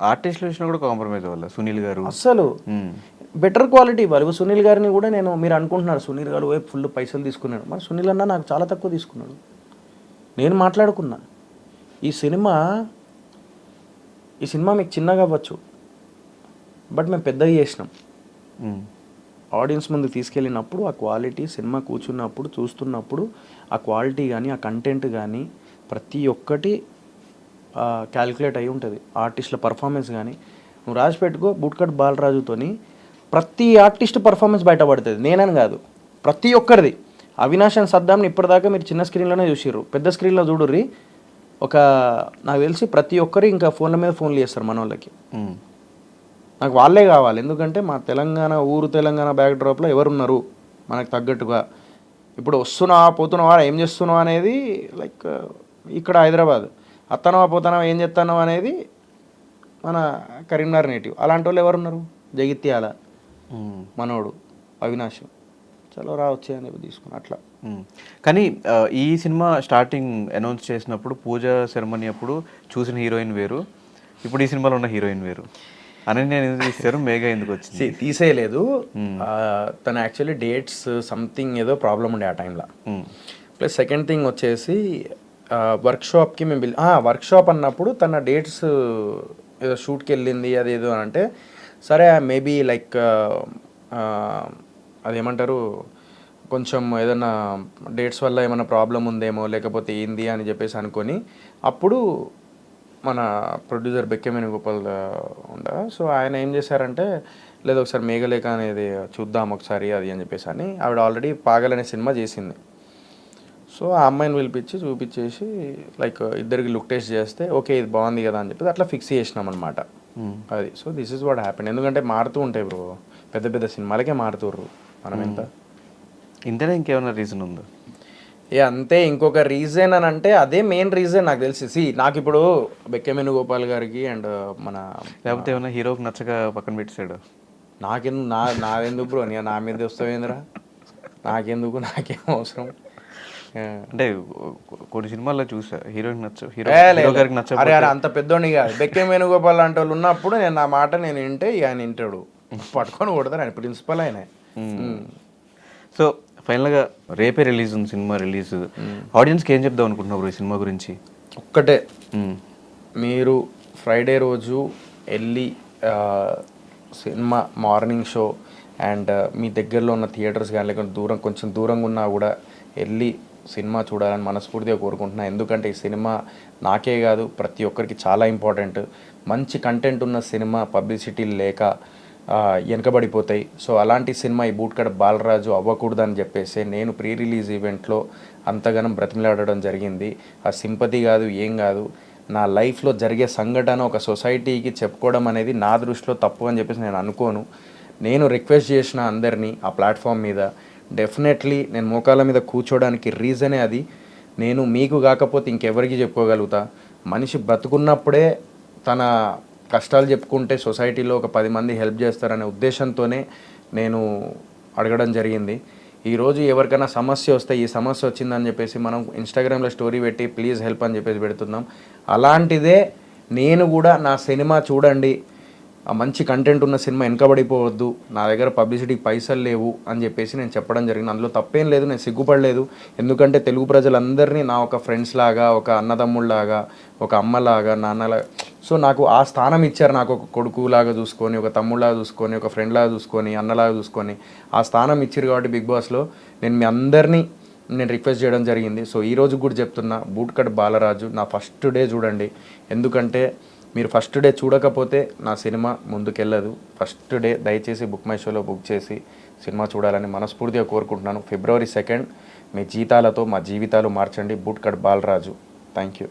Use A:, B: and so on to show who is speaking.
A: ఆర్టిస్టుల విషయంలో కూడా కాంప్రమైజ్ అవ్వాలి సునీల్ గారు
B: అస్సలు బెటర్ క్వాలిటీ ఇవ్వాలి. సునీల్ గారిని కూడా నేను మీరు అనుకుంటున్నారు సునీల్ గారు ఫుల్ పైసలు తీసుకున్నాడు, మరి సునీల్ అన్న నాకు చాలా తక్కువ తీసుకున్నాడు. నేను మాట్లాడుకున్నా ఈ సినిమా మీకు చిన్నగా అవ్వచ్చు, బట్ మేము పెద్దగా చేసినాం. ఆడియన్స్ ముందు తీసుకెళ్ళినప్పుడు ఆ క్వాలిటీ, సినిమా కూర్చున్నప్పుడు చూస్తున్నప్పుడు ఆ క్వాలిటీ కానీ ఆ కంటెంట్ కానీ ప్రతి ఒక్కటి క్యాలిక్యులేట్ అయి ఉంటుంది. ఆర్టిస్టుల పర్ఫార్మెన్స్ కానీ నువ్వు రాసి పెట్టుకో, బుట్కట్ బాలరాజుతోని ప్రతి ఆర్టిస్ట్ పర్ఫార్మెన్స్ బయటపడుతుంది. నేనని కాదు, ప్రతి ఒక్కరిది. అవినాష్ అండ్ సద్దాంని ఇప్పటిదాకా మీరు చిన్న స్క్రీన్లోనే చూసిర్రు, పెద్ద స్క్రీన్లో చూడుర్రి. నాకు తెలిసి ప్రతి ఒక్కరు ఇంకా ఫోన్ల మీద ఫోన్లు చేస్తారు మన వాళ్ళకి. నాకు వాళ్ళే కావాలి, ఎందుకంటే మా తెలంగాణ తెలంగాణ బ్యాక్ డ్రాప్లో ఎవరున్నారు మనకు తగ్గట్టుగా. ఇప్పుడు వస్తున్నావా పోతున్నావా ఏం చేస్తున్నావా అనేది లైక్ ఇక్కడ హైదరాబాద్, అత్తనవా పోతానవా ఏం చేస్తున్నావా అనేది మన కరీంనగర్ నేటివ్. అలాంటి వాళ్ళు ఎవరున్నారు? జగిత్యాల మనోడు అవినాష్, చలో రా వచ్చే అని తీసుకుని అట్లా.
A: కానీ ఈ సినిమా స్టార్టింగ్ అనౌన్స్ చేసినప్పుడు పూజ సెరమనీ అప్పుడు చూసిన హీరోయిన్ వేరు, ఇప్పుడు ఈ సినిమాలో ఉన్న హీరోయిన్ వేరు. అనన్య ఎందుకు తీశారు, మేఘా ఎందుకు వచ్చింది?
B: తీసేయలేదు, తన యాక్చువల్లీ డేట్స్ సంథింగ్ ఏదో ప్రాబ్లం ఉండే ఆ టైంలో. ప్లస్ సెకండ్ థింగ్ వచ్చేసి వర్క్షాప్కి మేము వర్క్షాప్ అన్నప్పుడు తన డేట్స్ ఏదో షూట్కి వెళ్ళింది అదేదో అని అంటే, సరే మేబీ లైక్ అదేమంటారు కొంచెం ఏదైనా డేట్స్ వల్ల ఏమైనా ప్రాబ్లం ఉందేమో లేకపోతే ఏంది అని చెప్పేసి అనుకొని అప్పుడు మన ప్రొడ్యూసర్ బెక్కె వేణుగోపాల్ సో ఆయన ఏం చేశారంటే, లేదు ఒకసారి మేఘలేఖ అనేది చూద్దాం ఒకసారి అది అని చెప్పేసి అని. ఆవిడ ఆల్రెడీ పాగల్ అనే సినిమా చేసింది. సో ఆ అమ్మాయిని పిలిపించి చూపించేసి లైక్ ఇద్దరికి లుక్ టెస్ట్ చేస్తే ఓకే ఇది బాగుంది కదా అని చెప్పేసి అట్లా ఫిక్స్ చేసినాం అనమాట. అది so this is what happen. ఎందుకంటే మారుతూ ఉంటాయి బ్రో, పెద్ద పెద్ద సినిమాలకే మారుతుర్రు, మనం ఎంత
A: ఇంతనే ఇంకేమైనా రీజన్ ఉందో?
B: అంతే. ఇంకొక రీజన్ అని అంటే అదే మెయిన్ రీజన్ నాకు తెలిసి. నాకు ఇప్పుడు బెక్కె వేణుగోపాల్ గారికి అండ్ మన
A: లేకపోతే ఏమైనా హీరోకి నచ్చక పక్కన పెట్టాడు.
B: నాదెందుకు బ్రో, నా మీద వస్తావేంద్రా, నాకేం అవసరం.
A: అంటే కొన్ని సినిమాల్లో చూసా హీరోకి హీరో గారికి నచ్చ.
B: అరే అంత పెద్దోడిని కాదు, బెక్కె వేణుగోపాల్ లాంటి వాళ్ళు ఉన్నప్పుడు నా మాట నేను వింటే ఆయన వింటాడు, పట్టుకొని కొడతారు, ఆయన ప్రిన్సిపల్ ఆయన.
A: సో ఫైనల్గా రేపే రిలీజ్ ఉంది సినిమా, రిలీజ్ ఆడియన్స్కి ఏం చెప్దాం అనుకుంటున్నారు ఈ సినిమా గురించి?
B: ఒక్కటే, మీరు ఫ్రైడే రోజు వెళ్ళి సినిమా మార్నింగ్ షో అండ్ మీ దగ్గరలో ఉన్న థియేటర్స్ కానీ లేకపోతే కొంచెం దూరంగా ఉన్నా కూడా వెళ్ళి సినిమా చూడాలని మనస్ఫూర్తిగా కోరుకుంటున్నా. ఎందుకంటే ఈ సినిమా నాకే కాదు ప్రతి ఒక్కరికి చాలా ఇంపార్టెంట్. మంచి కంటెంట్ ఉన్న సినిమా పబ్లిసిటీ లేక వెనకబడిపోతాయి. సో అలాంటి సినిమా ఈ బూట్కట్ బాలరాజు అవ్వకూడదని చెప్పేసి నేను ప్రీ రిలీజ్ ఈవెంట్లో అంతగానం బ్రతిమలాడడం జరిగింది. ఆ సింపతి కాదు ఏం కాదు, నా లైఫ్లో జరిగే సంఘటన ఒక సొసైటీకి చెప్పుకోవడం అనేది నా దృష్టిలో తప్పు అని చెప్పేసి నేను అనుకోను. నేను రిక్వెస్ట్ చేసిన అందరినీ ఆ ప్లాట్ఫామ్ మీద, డెఫినెట్లీ నేను మోకాళ్ళ మీద కూర్చోడానికి రీజనే అది. నేను మీకు కాకపోతే ఇంకెవరికి చెప్పుకోగలుగుతా? మనిషి బ్రతుకున్నప్పుడే తన కష్టాలు చెప్పుకుంటే సొసైటీలో ఒక 10 మంది హెల్ప్ చేస్తారనే ఉద్దేశంతోనే నేను అడగడం జరిగింది. ఈరోజు ఎవరికైనా సమస్య వస్తే ఈ సమస్య వచ్చిందని చెప్పేసి మనం ఇన్స్టాగ్రామ్లో స్టోరీ పెట్టి ప్లీజ్ హెల్ప్ అని చెప్పేసి పెడుతున్నాం. అలాంటిదే నేను కూడా నా సినిమా చూడండి, ఆ మంచి కంటెంట్ ఉన్న సినిమా వెనకబడిపోవద్దు, నా దగ్గర పబ్లిసిటీకి పైసలు లేవు అని చెప్పేసి నేను చెప్పడం జరిగింది. అందులో తప్పేం లేదు, నేను సిగ్గుపడలేదు. ఎందుకంటే తెలుగు ప్రజలందరినీ నా ఒక ఫ్రెండ్స్ లాగా, ఒక అన్నదమ్ముళ్ళలాగా, ఒక అమ్మలాగా, నాన్నలాగా, సో నాకు ఆ స్థానం ఇచ్చారు. నాకు ఒక కొడుకులాగా చూసుకొని, ఒక తమ్ముళ్ళలాగా చూసుకొని, ఒక ఫ్రెండ్లాగా చూసుకొని, అన్నలాగా చూసుకొని ఆ స్థానం ఇచ్చారు. కాబట్టి బిగ్ బాస్లో నేను మీ అందరినీ రిక్వెస్ట్ చేయడం జరిగింది. సో ఈరోజు కూడా చెప్తున్నా, బూట్కట్ బాలరాజు నా ఫస్ట్ డే చూడండి. ఎందుకంటే మీరు ఫస్ట్ డే చూడకపోతే నా సినిమా ముందుకెళ్ళదు. ఫస్ట్ డే దయచేసి బుక్ మై షోలో బుక్ చేసి సినిమా చూడాలని మనస్ఫూర్తిగా కోరుకుంటున్నాను. February 2 మీ జీతాలతో మా జీవితాలు మార్చండి. బూట్కట్ బాలరాజు. Thank you.